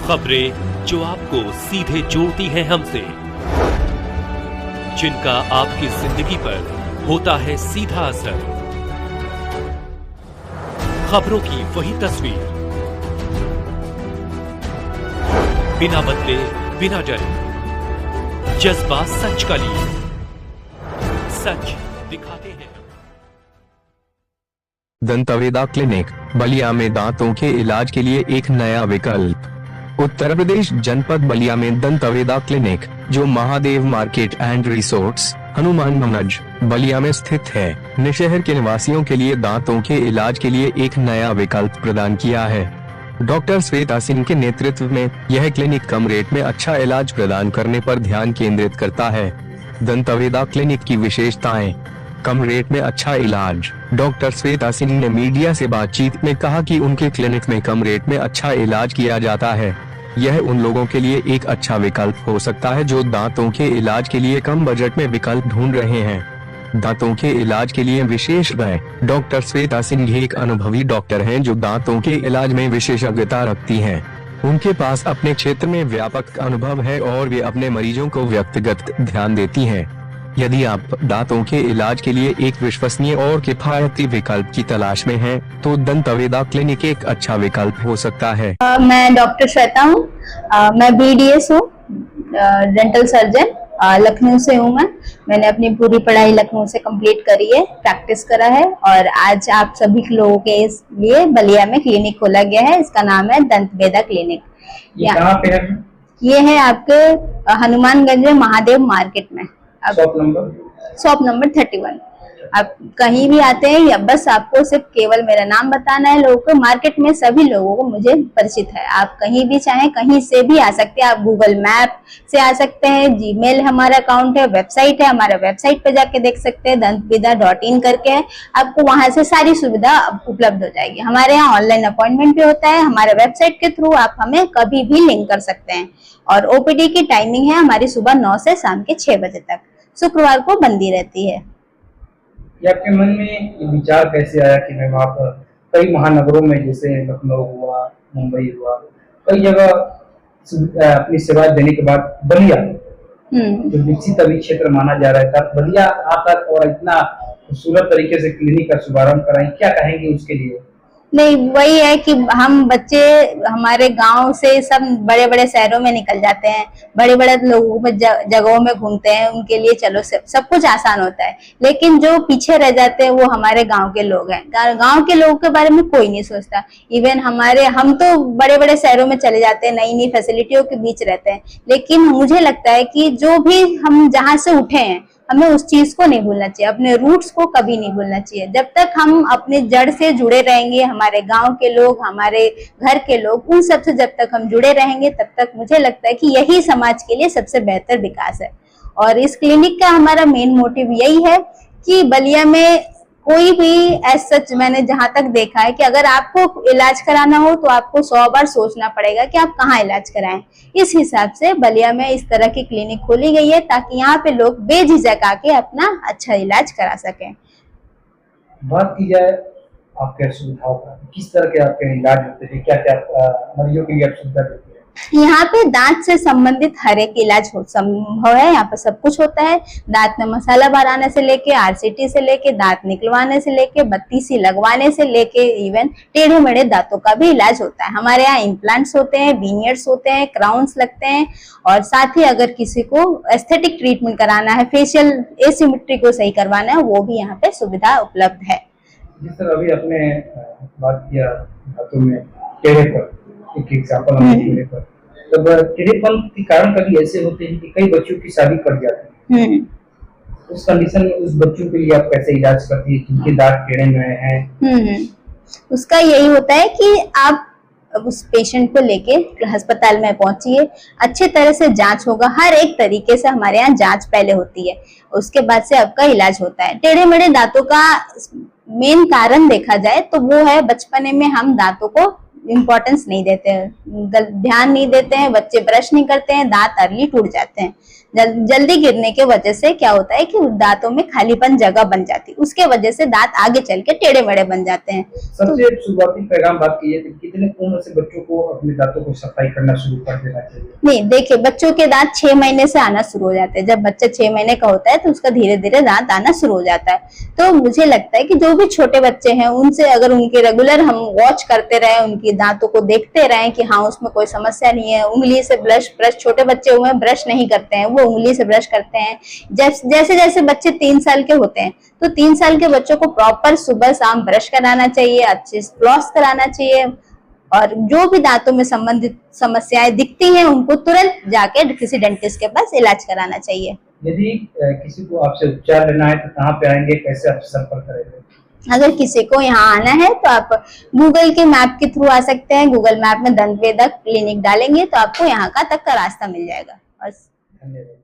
खबरें जो आपको सीधे जोड़ती हैं हमसे, जिनका आपकी जिंदगी पर होता है सीधा असर। खबरों की वही तस्वीर, बिना बदले बिना डरे, जज्बा सच का लिए, सच दिखाते हैं। दंतवेदा क्लिनिक बलिया में दांतों के इलाज के लिए एक नया विकल्प। उत्तर प्रदेश जनपद बलिया में दंतवेदा क्लिनिक, जो Mahadev market and resorts, Hanuman मनज, बलिया में स्थित है, ने शहर के निवासियों के लिए दांतों के इलाज के लिए एक नया विकल्प प्रदान किया है। डॉक्टर श्वेता सिंह के नेतृत्व में यह क्लिनिक कम रेट में अच्छा इलाज प्रदान करने पर ध्यान केंद्रित करता है। दंतवेदा क्लिनिक की विशेषताएं: कम रेट में अच्छा इलाज। डॉक्टर श्वेता सिंह ने मीडिया से बातचीत में कहा कि उनके क्लिनिक में कम रेट में अच्छा इलाज किया जाता है। यह उन लोगों के लिए एक अच्छा विकल्प हो सकता है जो दांतों के इलाज के लिए कम बजट में विकल्प ढूंढ रहे हैं। दांतों के इलाज के लिए विशेषज्ञ। डॉक्टर श्वेता सिंह एक अनुभवी डॉक्टर हैं जो दांतों के इलाज में विशेषज्ञता रखती हैं। उनके पास अपने क्षेत्र में व्यापक अनुभव है और वे अपने मरीजों को व्यक्तिगत ध्यान देती हैं। यदि आप दांतों के इलाज के लिए एक विश्वसनीय और किफायती विकल्प की तलाश में हैं, तो दंतवेदा क्लिनिक एक अच्छा विकल्प हो सकता है। मैं डॉक्टर श्वेता हूँ। मैं BDS हूँ, डेंटल सर्जन। लखनऊ से हूँ मैंने अपनी पूरी पढ़ाई लखनऊ से कंप्लीट करी है, प्रैक्टिस करा है, और आज आप सभी लोगों के लिए बलिया में क्लिनिक खोला गया है। इसका नाम है दंतवेदा क्लिनिक। कहाँ पे है? ये है आपके हनुमानगंज में महादेव मार्केट में। Shop number 31। आप कहीं भी आते हैं या बस आपको सिर्फ केवल मेरा नाम बताना है। लोगों को मार्केट में सभी लोगों को मुझे परिचित है। आप कहीं भी चाहें कहीं से भी आ सकते हैं। आप गूगल मैप से आ सकते हैं, जीमेल हमारा अकाउंट है, वेबसाइट है, हमारा वेबसाइट पे जाके देख सकते हैं, dantaveda.in करके है। आपको वहां से सारी सुविधा उपलब्ध हो जाएगी। हमारे यहाँ ऑनलाइन अपॉइंटमेंट भी होता है। हमारे वेबसाइट के थ्रू आप हमें कभी भी लिंक कर सकते हैं। और OPD की टाइमिंग है हमारी सुबह 9 से शाम के 6 बजे तक। शुक्रवार को बंदी रहती है। ये आपके मन में ये विचार कैसे आया कि मैं वहाँ पर कई महानगरों में, जैसे लखनऊ हुआ, मुंबई हुआ, कई जगह अपनी सेवाएं देने के बाद बलिया जो विकसित अभी क्षेत्र माना जा रहा है, बलिया आकर और इतना खूबसूरत तरीके से क्लिनिक का शुभारंभ कराएं, क्या कहेंगे उसके लिए? नहीं, वही है कि हम बच्चे हमारे गांव से सब बड़े बड़े शहरों में निकल जाते हैं, बड़े बड़े लोगों में जगहों में घूमते हैं। उनके लिए चलो सब कुछ आसान होता है, लेकिन जो पीछे रह जाते हैं वो हमारे गांव के लोग हैं। गांव के लोगों के बारे में कोई नहीं सोचता। इवन हम तो बड़े बड़े शहरों में चले जाते हैं, नई नई फैसिलिटियों के बीच रहते हैं, लेकिन मुझे लगता है कि जो भी हम जहाँ से उठे हैं, हमें उस चीज को नहीं भूलना चाहिए, अपने रूट्स को कभी नहीं भूलना चाहिए। जब तक हम अपने जड़ से जुड़े रहेंगे, हमारे गांव के लोग, हमारे घर के लोग, उन सब से जब तक हम जुड़े रहेंगे, तब तक मुझे लगता है कि यही समाज के लिए सबसे बेहतर विकास है। और इस क्लिनिक का हमारा मेन मोटिव यही है कि बलिया में कोई भी ऐसा सच मैंने जहां तक देखा है कि अगर आपको इलाज कराना हो तो आपको 100 बार सोचना पड़ेगा कि आप कहाँ इलाज कराएं। इस हिसाब से बलिया में इस तरह की क्लिनिक खोली गई है ताकि यहाँ पे लोग बेझिझक आके अपना अच्छा इलाज करा सकें। बात की जाए आपके सुविधाओं का, किस तरह के आपके इलाज होते हैं, क्या क्या मरीजों के लिए आप सुविधा देते हैं? यहाँ पे दांत से संबंधित हर एक इलाज संभव है। यहाँ पे सब कुछ होता है। दांत में मसाला भराने से लेके, RCT से लेके, दांत निकलवाने से लेके, बत्ती सी लगवाने से लेके, इवन टेढ़े मेढ़े दांतों का भी इलाज होता है। हमारे यहाँ इम्प्लांट्स होते हैं, विनियर्स होते हैं, क्राउन्स लगते हैं, और साथ ही अगर किसी को एस्थेटिक ट्रीटमेंट कराना है, फेशियल एसिमेट्री को सही करवाना है, वो भी यहाँ पे सुविधा उपलब्ध है। जिस तरह अभी आपने बात किया दांतों में टेढ़ेपन, एक एग्जाम्पल हमने टेढ़े पर, तब टेढ़ेपन के कारण कभी ऐसे होते हैं कि कई बच्चों की शादी कट जाती है। उस कंडीशन में उस बच्चों के लिए आप कैसे इलाज करती है जिनके दांत टेढ़े में हैं? उसका यही होता है कि आप उस पेशेंट को लेके अस्पताल में पहुंचिए, अच्छे तरह से जांच होगा। हर एक तरीके से हमारे यहाँ जांच पहले होती है, उसके बाद से आपका इलाज होता है। टेढ़े मेढ़े दांतों का मेन कारण देखा जाए तो वो है बचपने में हम दांतों को इम्पोर्टेंस नहीं देते हैं, ध्यान नहीं देते हैं, बच्चे ब्रश नहीं करते हैं, दांत अर्ली टूट जाते हैं। जल्दी गिरने के वजह से क्या होता है कि दांतों में खालीपन जगह बन जाती है, उसके वजह से दांत आगे चल के टेढ़े मेढ़े बन जाते हैं। सबसे शुरुआती पैगाम बात की है, कितने उम्र से बच्चों को अपने दांतों को सफाई करना शुरू कर देना चाहिए? नहीं, देखिए बच्चों के दांत 6 महीने से आना शुरू हो जाते हैं। जब बच्चा 6 महीने का होता है तो उसका धीरे धीरे दांत आना शुरू हो जाता है। तो मुझे लगता है कि जो भी छोटे बच्चे हैं उनसे अगर उनके रेगुलर हम वॉच करते रहे, उनकी दांतों को देखते रहे कि हाँ उसमें कोई समस्या नहीं है, उंगली से ब्रश छोटे बच्चे हुए ब्रश नहीं करते हैं, वो उंगली से ब्रश करते हैं। जैसे जैसे बच्चे 3 साल के होते हैं तो 3 साल के बच्चों को प्रॉपर सुबह शाम ब्रश कराना चाहिए, अच्छे से फ्लॉस कराना चाहिए, और जो भी दांतों में संबंधित समस्याएं दिखती हैं उनको तुरंत जाके किसी डेंटिस्ट के पास इलाज कराना चाहिए। यदि किसी को आपसे उपचार लेना है तो कहाँ पे आएंगे, कैसे आपसे संपर्क करेंगे? अगर किसी को यहाँ आना है तो आप गूगल के मैप के थ्रू आ सकते हैं। गूगल मैप में दंत वेदक क्लिनिक डालेंगे तो आपको यहाँ का तक का रास्ता मिल जाएगा। और धन्यवाद।